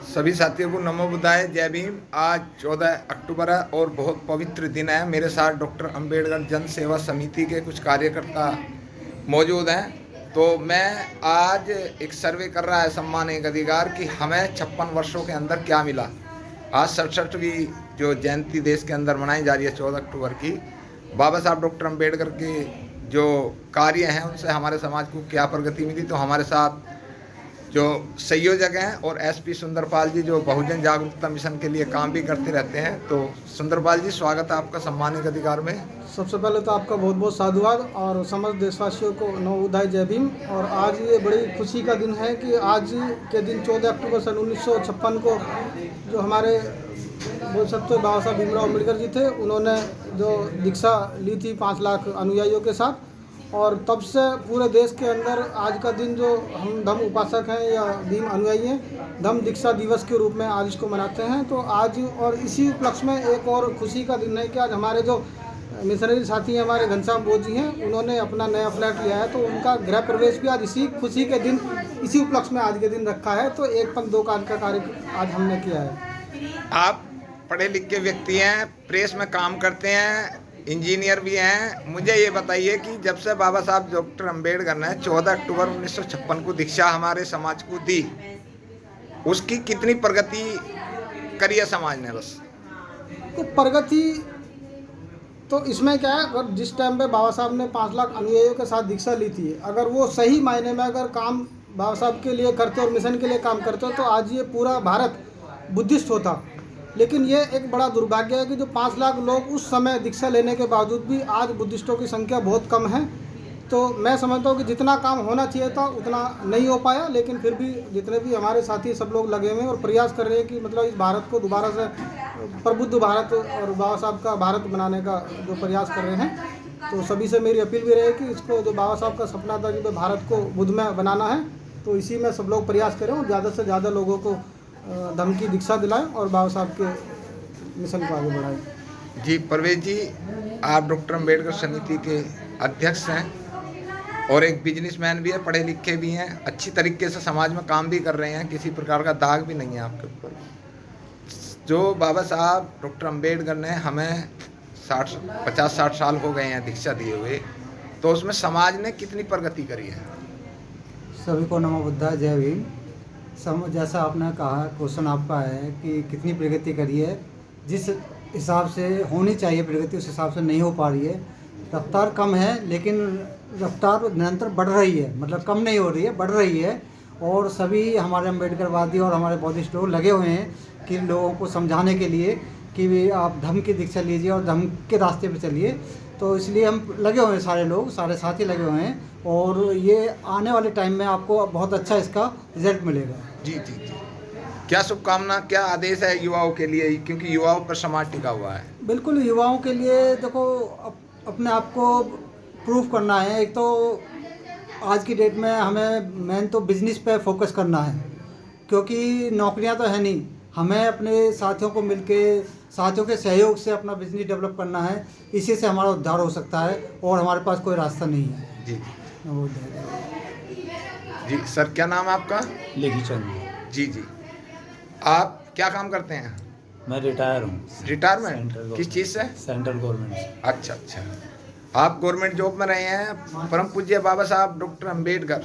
सभी साथियों को नमो बुद्धाय, जय भीम। आज 14 अक्टूबर है और बहुत पवित्र दिन है। मेरे साथ डॉक्टर अंबेडकर जन सेवा समिति के कुछ कार्यकर्ता मौजूद हैं। तो मैं आज एक सर्वे कर रहा है सम्मान एक अधिकार कि हमें 56 वर्षों के अंदर क्या मिला। आज 67वीं जो जयंती देश के अंदर मनाई जा रही है 14 अक्टूबर की। बाबा साहब डॉक्टर अंबेडकर के जो कार्य हैं उनसे हमारे समाज को क्या प्रगति मिली। तो हमारे साथ जो संयोजक हैं और एसपी सुंदरपाल जी जो बहुजन जागरूकता मिशन के लिए काम भी करते रहते हैं। तो सुंदरपाल जी, स्वागत है आपका सम्मानित अधिकार में। सबसे पहले तो आपका बहुत बहुत साधुवाद और समस्त देशवासियों को नमो बुद्धाय, जय भीम। और आज ये बड़ी खुशी का दिन है कि आज के दिन 14 अक्टूबर सन 1956 को जो हमारे बोल सकते हो बाबा साहब भीमराव अम्बेडकर जी थे, उन्होंने जो दीक्षा ली थी 5 लाख अनुयायियों के साथ। और तब से पूरे देश के अंदर आज का दिन जो हम धम्म उपासक हैं या भीम अनुयायी हैं, धम्म दीक्षा दिवस के रूप में आज इसको मनाते हैं। तो आज और इसी उपलक्ष्य में एक और खुशी का दिन है कि आज हमारे जो मिशनरी साथी हैं, हमारे घनश्याम बोध जी हैं, उन्होंने अपना नया फ्लैट लिया है। तो उनका गृह प्रवेश भी आज इसी खुशी के दिन, इसी उपलक्ष्य में आज के दिन रखा है। तो एक पंथ दो काज का कार्य आज हमने किया है। आप पढ़े लिखे व्यक्ति हैं, प्रेस में काम करते हैं, इंजीनियर भी हैं। मुझे ये बताइए कि जब से बाबा साहब डॉक्टर अंबेडकर ने 14 अक्टूबर 1956 को दीक्षा हमारे समाज को दी, उसकी कितनी प्रगति करी है समाज ने? बस तो प्रगति तो इसमें क्या है, अगर जिस टाइम पे बाबा साहब ने 5 लाख अनुयायियों के साथ दीक्षा ली थी, अगर वो सही मायने में अगर काम बाबा साहब के लिए करते और मिशन के लिए काम करते तो आज ये पूरा भारत बुद्धिस्ट होता। लेकिन ये एक बड़ा दुर्भाग्य है कि जो 5 लाख लोग उस समय दीक्षा लेने के बावजूद भी आज बुद्धिस्टों की संख्या बहुत कम है। तो मैं समझता हूँ कि जितना काम होना चाहिए था उतना नहीं हो पाया। लेकिन फिर भी जितने भी हमारे साथी सब लोग लगे हुए हैं और प्रयास कर रहे हैं कि मतलब इस भारत को दोबारा से प्रबुद्ध भारत और बाबा साहब का भारत बनाने का जो प्रयास कर रहे हैं। तो सभी से मेरी अपील भी रहे कि इसको जो बाबा साहब का सपना था कि भारत को बुद्धमय बनाना है, तो इसी में सब लोग प्रयास करें और ज़्यादा से ज़्यादा लोगों को धम्म की दीक्षा दिलाएं और बाबा साहब के मिशन को आगे बढ़ाएं। जी परवेज जी, आप डॉक्टर अंबेडकर समिति के अध्यक्ष हैं और एक बिजनेसमैन भी है, पढ़े लिखे भी हैं, अच्छी तरीके से समाज में काम भी कर रहे हैं, किसी प्रकार का दाग भी नहीं है आपके ऊपर। जो बाबा साहब डॉक्टर अंबेडकर ने हमें 50-60 साल हो गए हैं दीक्षा दिए हुए, तो उसमें समाज ने कितनी प्रगति करी है? सभी को नमो बुद्धाय, जय भीम। जैसा आपने कहा, क्वेश्चन आपका है कि कितनी प्रगति करी है। जिस हिसाब से होनी चाहिए प्रगति उस हिसाब से नहीं हो पा रही है। रफ्तार कम है लेकिन रफ्तार निरंतर बढ़ रही है, मतलब कम नहीं हो रही है, बढ़ रही है। और सभी हमारे अम्बेडकरवादी और हमारे बौद्धिस्ट लोग लगे हुए हैं कि लोगों को समझाने के लिए कि आप धम्म की दीक्षा लीजिए और धम्म के रास्ते पर चलिए। तो इसलिए हम लगे हुए हैं, सारे लोग, सारे साथी लगे हुए हैं और ये आने वाले टाइम में आपको बहुत अच्छा इसका रिजल्ट मिलेगा। जी जी जी, क्या शुभकामना, क्या आदेश है युवाओं के लिए, क्योंकि युवाओं पर समाज टिका हुआ है? बिल्कुल, युवाओं के लिए देखो अपने आप को प्रूफ करना है। एक तो आज की डेट में हमें मेन तो बिजनेस पे फोकस करना है, क्योंकि नौकरियां तो है नहीं। हमें अपने साथियों को मिलके, साथियों के सहयोग से अपना बिजनेस डेवलप करना है। इसी से हमारा उद्धार हो सकता है और हमारे पास कोई रास्ता नहीं है। जी जी सर, क्या नाम है आपका? लेखी चंद। जी जी, आप क्या काम करते हैं? मैं रिटायर हूँ। रिटायरमेंट किस चीज़ से? सेंट्रल गवर्नमेंट से। अच्छा अच्छा, आप गवर्नमेंट जॉब में रहे हैं। परम पूज्य बाबा साहब डॉक्टर अंबेडकर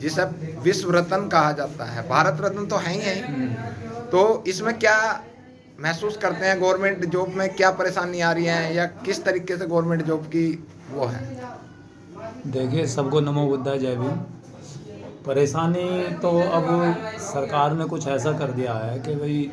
जिसे विश्व रत्न कहा जाता है, भारत रत्न तो है ही है। तो इसमें क्या महसूस करते हैं? गवर्नमेंट जॉब में क्या परेशानी आ रही है या किस तरीके से गवर्नमेंट जॉब की वो है? देखिए, सबको नमो बुद्धाय, जय भीम। परेशानी तो अब सरकार ने कुछ ऐसा कर दिया है कि भाई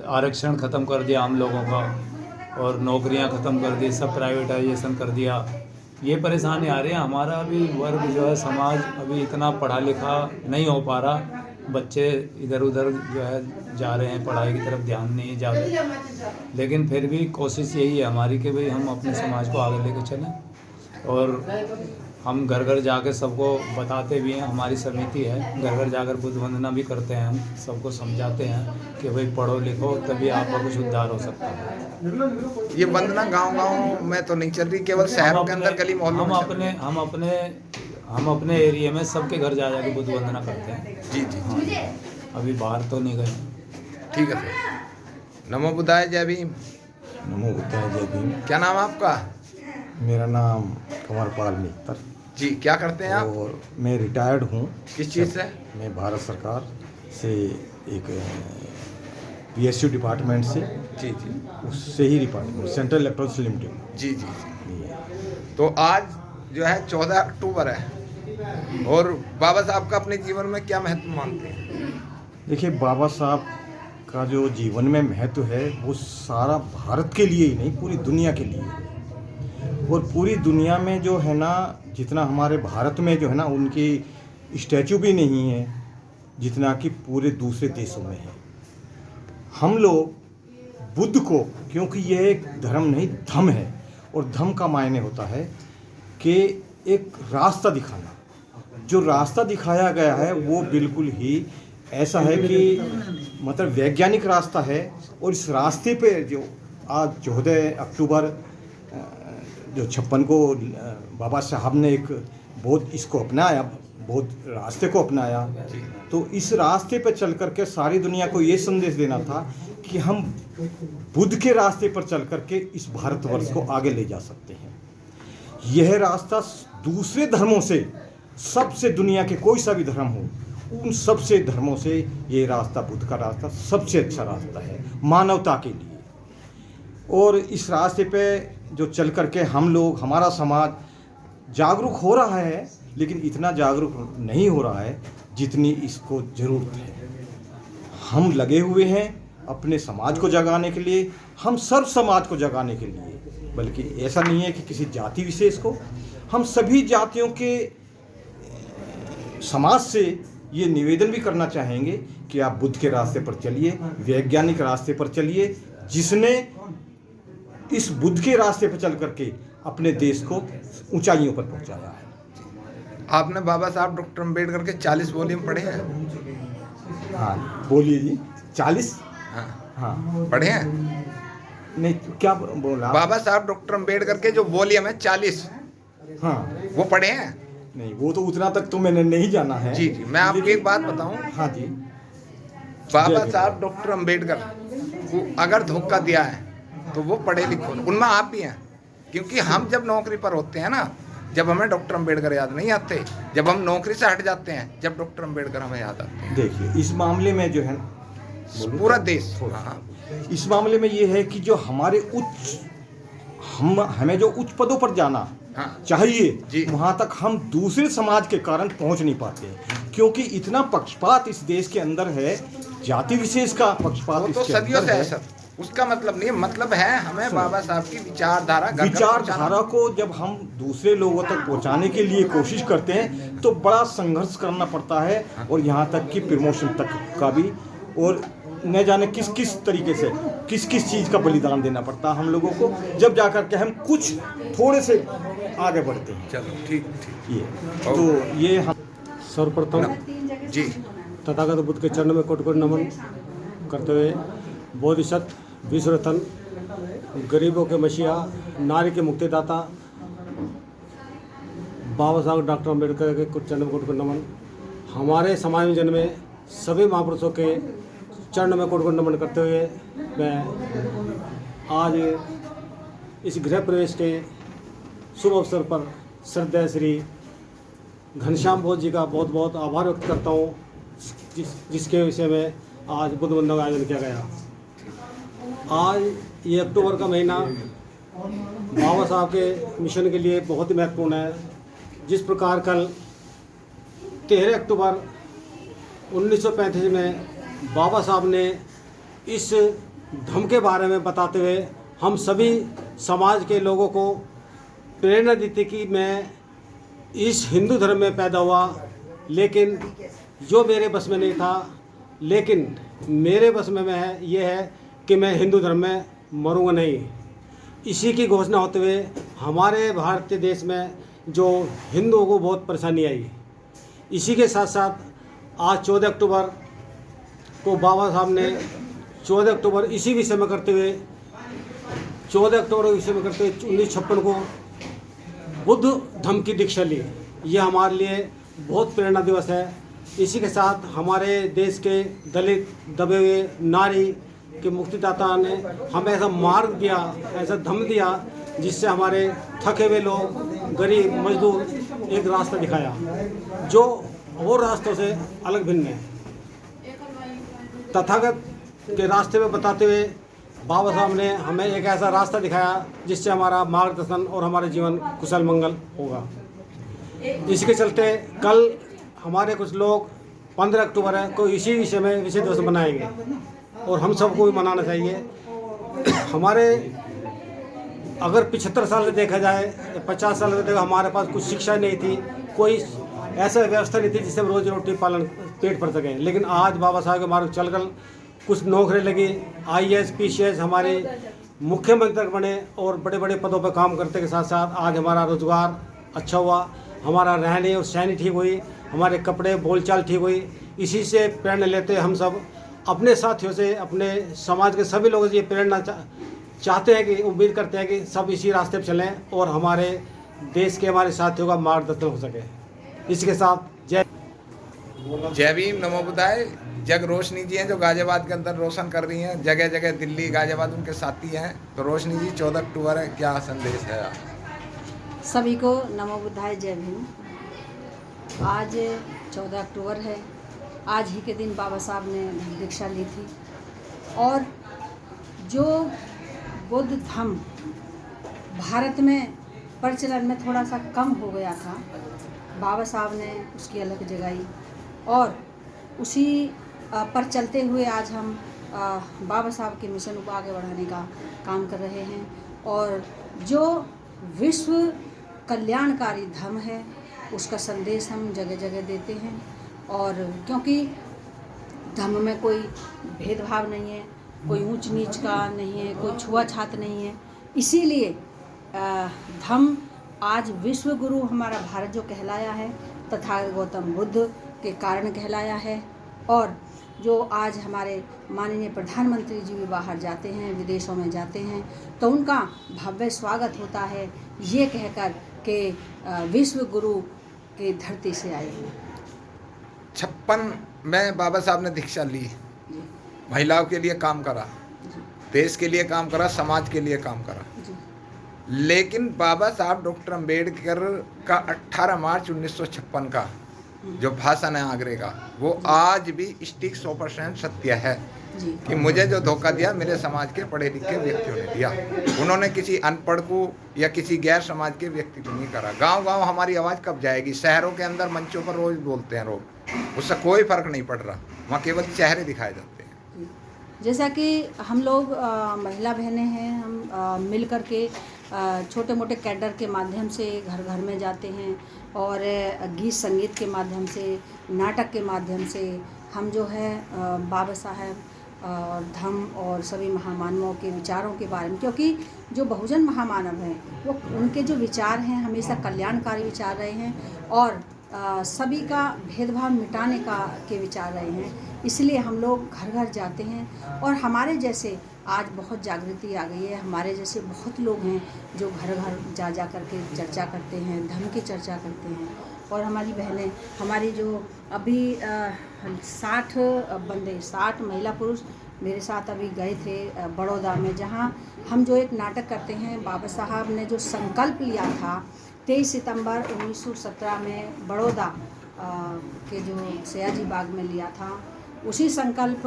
आरक्षण ख़त्म कर दिया हम लोगों का और नौकरियां ख़त्म कर दी, सब प्राइवेटाइजेशन कर दिया। ये परेशानी आ रही है। हमारा भी वर्ग जो है, समाज अभी इतना पढ़ा लिखा नहीं हो पा रहा। बच्चे इधर उधर जो है जा रहे हैं, पढ़ाई की तरफ ध्यान नहीं जा रहे। लेकिन फिर भी कोशिश यही है हमारी कि भाई हम अपने समाज को आगे लेके चलें। और हम घर घर जाकर सबको बताते भी हैं, हमारी समिति है, घर घर जाकर बुद्ध वंदना भी करते हैं। हम सबको समझाते हैं कि भाई पढ़ो लिखो तभी आपका कुछ उद्धार हो सकता है। ये वंदना गांव-गांव में तो नहीं चल रही, केवल शहरों के अंदर, गली मोहल्लों में चल रही है। हम अपने एरिया में सबके घर जा जाके बुद्ध वंदना करते हैं। जी जी। हाँ। अभी बाहर तो नहीं गए। ठीक है सर। नमो बुद्धाय, जय भीम। नमो बुद्धाय, जय भीम। क्या नाम है आपका? मेरा नाम कंवरपाल मित्तर जी, क्या करते हैं आप? और मैं रिटायर्ड हूँ। किस चीज़ से? मैं भारत सरकार से एक PSU डिपार्टमेंट से, जी जी उससे ही डिपार्टमेंट सेंट्रल इलेक्ट्रॉनिक्स लिमिटेड। जी जी जी। तो आज जो है 14 अक्टूबर है, और बाबा साहब का अपने जीवन में क्या महत्व मानते हैं? देखिए, बाबा साहब का जो जीवन में महत्व है वो सारा भारत के लिए ही नहीं, पूरी दुनिया के लिए है। और पूरी दुनिया में जो है ना, जितना हमारे भारत में जो है ना उनकी स्टैचू भी नहीं है जितना कि पूरे दूसरे देशों में है। हम लोग बुद्ध को, क्योंकि यह एक धर्म नहीं धम है, और धम का मायने होता है कि एक रास्ता दिखाना। जो रास्ता दिखाया गया है वो बिल्कुल ही ऐसा है कि मतलब वैज्ञानिक रास्ता है। और इस रास्ते पे जो आज 14 अक्टूबर जो 56 को बाबा साहब ने एक बहुत इसको अपनाया, बहुत रास्ते को अपनाया, तो इस रास्ते पर चल कर के सारी दुनिया को ये संदेश देना था कि हम बुद्ध के रास्ते पर चल कर के इस भारतवर्ष को आगे ले जा सकते हैं। यह रास्ता दूसरे धर्मों से, सबसे दुनिया के कोई सा भी धर्म हो, उन सबसे धर्मों से ये रास्ता, बुद्ध का रास्ता सबसे अच्छा रास्ता है मानवता के लिए। और इस रास्ते पे जो चल कर के हम लोग, हमारा समाज जागरूक हो रहा है, लेकिन इतना जागरूक नहीं हो रहा है जितनी इसको ज़रूरत है। हम लगे हुए हैं अपने समाज को जगाने के लिए, हम सर्व समाज को जगाने के लिए, बल्कि ऐसा नहीं है कि किसी जाति विशेष को, हम सभी जातियों के समाज से ये निवेदन भी करना चाहेंगे कि आप बुद्ध के रास्ते पर चलिए, वैज्ञानिक रास्ते पर चलिए, जिसने इस बुद्ध के रास्ते पर चल करके अपने देश को ऊंचाइयों पर पहुंचाया है। आपने बाबा साहब डॉक्टर अम्बेडकर के 40 वॉल्यूम पढ़े हैं? हाँ, बोलिए जी। 40? हाँ हाँ, पढ़े हैं? नहीं, क्या बोला? बाबा साहब डॉक्टर अम्बेडकर के जो वॉल्यूम है 40, हाँ, वो पढ़े हैं? नहीं, वो तो उतना तक तो मैंने नहीं जाना है। जी जी, मैं आपको एक बात बताऊं। हाँ जी। बाबा साहब डॉक्टर अम्बेडकर को अगर धोखा दिया है तो वो पढ़े लिखे, उनमें आप भी हैं। क्योंकि हम जब नौकरी पर होते हैं ना, जब हमें डॉक्टर अम्बेडकर याद नहीं आते, जब हम नौकरी से हट जाते हैं, जब डॉक्टर अम्बेडकर हमें याद आते हैं। देखिए, इस मामले में जो है पूरा देश, हाँ, इस मामले में ये है कि जो हमारे हमें जो उच्च पदों पर जाना हाँ चाहिए, वहाँ तक हम दूसरे समाज के कारण पहुँच नहीं पाते, क्योंकि इतना पक्षपात इस देश के अंदर है, जाति विशेष का पक्षपात तो इसके सदियों अंदर से है। सर, उसका मतलब नहीं, मतलब है हमें बाबा साहब की विचारधारा को जब हम दूसरे लोगों तक पहुंचाने के लिए कोशिश करते हैं तो बड़ा संघर्ष करना पड़ता है, और यहाँ तक कि प्रमोशन तक का भी, और न जाने किस किस तरीके से किस किस चीज़ का बलिदान देना पड़ता है हम लोगों को, जब जाकर के हम कुछ थोड़े से आगे बढ़ते हैं। चलो ठीक ठीक। ये तो ये हम सर्वप्रथम जी तथागत बुद्ध के चरण में कोटि कोटि नमन करते हुए, बोधिसत्व, विश्वरतन, गरीबों के मसीहा, नारी के मुक्तिदाता बाबा साहब डॉक्टर अम्बेडकर के कुछ चरण में कोटि कोटि नमन। हमारे समाज में जन्मे सभी महापुरुषों के चरण में कोटि कोटि नमन करते हुए मैं आज इस गृह प्रवेश के शुभ अवसर पर श्रद्धेय श्री घनश्याम बोध जी का बहुत बहुत आभार व्यक्त करता हूँ, जिसके विषय में आज बुद्ध वंदना का आयोजन किया गया। आज ये अक्टूबर का महीना बाबा साहब के मिशन के लिए बहुत ही महत्वपूर्ण है। जिस प्रकार कल 13 अक्टूबर 1935 में बाबा साहब ने इस धर्म के बारे में बताते हुए हम सभी समाज के लोगों को प्रेरणा दी थी कि मैं इस हिंदू धर्म में पैदा हुआ, लेकिन जो मेरे बस में नहीं था, लेकिन मेरे बस में है ये है कि मैं हिंदू धर्म में मरूंगा नहीं। इसी की घोषणा होते हुए हमारे भारतीय देश में जो हिंदुओं को बहुत परेशानी आई। इसी के साथ साथ आज 14 अक्टूबर को बाबा साहब ने 14 अक्टूबर इसी विषय में करते हुए 14 अक्टूबर विषय में करते हुए 1956 को बुद्ध धम्म की दीक्षा ली। ये हमारे लिए बहुत प्रेरणा दिवस है। इसी के साथ हमारे देश के दलित दबे हुए नारी के मुक्तिदाता ने हमें ऐसा मार्ग दिया, ऐसा धम्म दिया, जिससे हमारे थके हुए लोग, गरीब मजदूर एक रास्ता दिखाया जो और रास्तों से अलग भिन्न है। तथागत के रास्ते में बताते हुए बाबा साहब ने हमें एक ऐसा रास्ता दिखाया जिससे हमारा मार्गदर्शन और हमारा जीवन कुशल मंगल होगा। इसके चलते कल हमारे कुछ लोग 15 अक्टूबर है को इसी विषय में विषय दिवस मनाएंगे और हम सबको भी मनाना चाहिए। हमारे अगर 75 साल से देखा जाए या 50 साल से देखा, हमारे पास कुछ शिक्षा नहीं थी, कोई ऐसा व्यवस्था नहीं थी जिससे हम रोजी रोटी पालन पेट भर सकें। लेकिन आज बाबा साहब के मार्ग चलकर कुछ नौकरी लगी, IAS PCS हमारे मुख्यमंत्री बने और बड़े बड़े पदों पर काम करते के साथ साथ आज हमारा रोजगार अच्छा हुआ, हमारा रहने और सहनी ठीक हुई, हमारे कपड़े बोलचाल ठीक हुई। इसी से प्रेरणा लेते हम सब अपने साथियों से, अपने समाज के सभी लोगों से ये प्रेरणा चाहते हैं कि उम्मीद करते हैं कि सब इसी रास्ते पर चलें और हमारे देश के हमारे साथियों का मार्गदर्शन हो सके। इसके साथ जय भीम, नमो बुद्धाय। जग रोशनी जी हैं जो गाजियाबाद के अंदर रोशन कर रही हैं, जगह जगह दिल्ली गाजियाबाद उनके साथी हैं। तो रोशनी जी 14 अक्टूबर है, क्या संदेश है? सभी को नमो बुद्धाय, जय भीम। आज 14 अक्टूबर है। आज ही के दिन बाबा साहब ने दीक्षा ली थी और जो बौद्ध धर्म भारत में प्रचलन में थोड़ा सा कम हो गया था, बाबा साहब ने उसकी अलग जगाई और उसी पर चलते हुए आज हम बाबा साहब के मिशन को आगे बढ़ाने का काम कर रहे हैं। और जो विश्व कल्याणकारी धर्म है उसका संदेश हम जगह जगह देते हैं। और क्योंकि धर्म में कोई भेदभाव नहीं है, कोई ऊंच नीच का नहीं है, कोई छुआछात नहीं है, इसीलिए धर्म आज विश्व गुरु हमारा भारत जो कहलाया है तथागत गौतम बुद्ध के कारण कहलाया है। और जो आज हमारे माननीय प्रधानमंत्री जी भी बाहर जाते हैं, विदेशों में जाते हैं, तो उनका भव्य स्वागत होता है ये कहकर कि विश्व गुरु के धरती से आए हैं। 56 में बाबा साहब ने दीक्षा ली, महिलाओं के लिए काम करा, देश के लिए काम करा, समाज के लिए काम करा। लेकिन बाबा साहब डॉक्टर अंबेडकर का 18 मार्च 1956 का जो भाषण है आगरे का, वो आज भी स्टिक 100% सत्य है कि मुझे जो धोखा दिया मेरे समाज के पढ़े लिखे व्यक्तियों ने दिया। उन्होंने किसी अनपढ़ को या किसी गैर समाज के व्यक्ति को नहीं करा। गांव-गांव हमारी आवाज़ कब जाएगी? शहरों के अंदर मंचों पर रोज बोलते हैं लोग, उससे कोई फर्क नहीं पड़ रहा, वहाँ केवल चेहरे दिखाए जाते हैं। जैसा कि हम लोग महिला बहनें हैं, हम मिल कर के छोटे मोटे कैडर के माध्यम से घर घर में जाते हैं और गीत संगीत के माध्यम से, नाटक के माध्यम से हम जो है बाबा साहब और धम्म और सभी महामानवों के विचारों के बारे में, क्योंकि जो बहुजन महामानव हैं वो उनके जो विचार हैं हमेशा कल्याणकारी विचार रहे हैं और सभी का भेदभाव मिटाने के विचार रहे हैं। इसलिए हम लोग घर घर जाते हैं और हमारे जैसे आज बहुत जागृति आ गई है, हमारे जैसे बहुत लोग हैं जो घर घर जा करके चर्चा करते हैं, धर्म की चर्चा करते हैं। और हमारी बहनें, हमारी जो अभी 60 बंदे, 60 महिला पुरुष मेरे साथ अभी गए थे बड़ौदा में, जहाँ हम जो एक नाटक करते हैं, बाबा साहब ने जो संकल्प लिया था 23 सितंबर 1917 में बड़ौदा के जो सयाजी बाग में लिया था, उसी संकल्प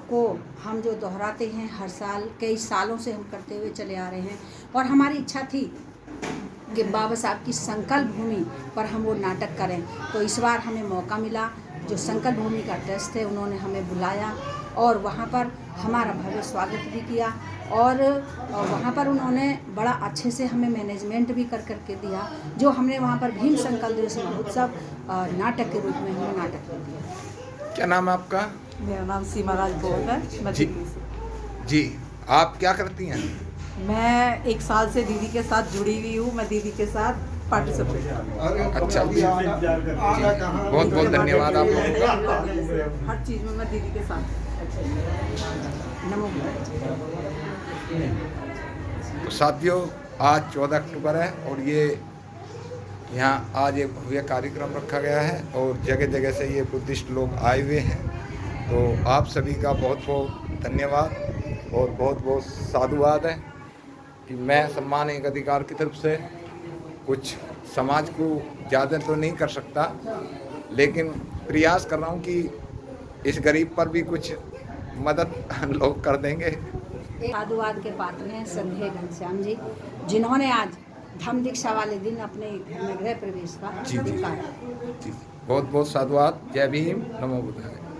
को हम जो दोहराते हैं हर साल, कई सालों से हम करते हुए चले आ रहे हैं। और हमारी इच्छा थी कि बाबा साहब की संकल्प भूमि पर हम वो नाटक करें, तो इस बार हमें मौका मिला। जो संकल्प भूमि का ट्रस्ट है उन्होंने हमें बुलाया और वहाँ पर हमारा भव्य स्वागत भी किया और वहाँ पर उन्होंने बड़ा अच्छे से हमें मैनेजमेंट भी कर करके दिया, जो हमने वहाँ पर भीम संकल्प दिवस महोत्सव नाटक के रूप में हमने नाटक कर दिया। क्या नाम है आपका? मेरा नाम सीमा राजपूत है, मैं जी, दिल्ली से। जी, आप क्या करती हैं? मैं 1 साल से दीदी के साथ जुड़ी हुई हूँ, मैं दीदी के साथ पार्टिसिपेट कर रही हूँ। अच्छा, बहुत बहुत धन्यवाद आप लोगों का। हर चीज़ में मैं दीदी के साथ। नमो। तो साथियों, आज 14 अक्टूबर है और ये यहाँ आज एक भव्य कार्यक्रम रखा गया है और जगह जगह से ये बुद्धिस्ट लोग आए हुए हैं। तो आप सभी का बहुत बहुत धन्यवाद और बहुत बहुत साधुवाद है कि मैं सम्मान एक अधिकार की तरफ से कुछ समाज को ज़्यादा तो नहीं कर सकता, लेकिन प्रयास कर रहा हूँ कि इस गरीब पर भी कुछ मदद लोग कर देंगे। साधुवाद के पात्र हैं संध्या घनश्याम जी, जिन्होंने आज धम्म दीक्षा वाले दिन अपने घर में गृह प्रवेश का जी जी अधिकार। जी, बहुत बहुत साधुवाद। जय भीम, नमो बुद्धाय।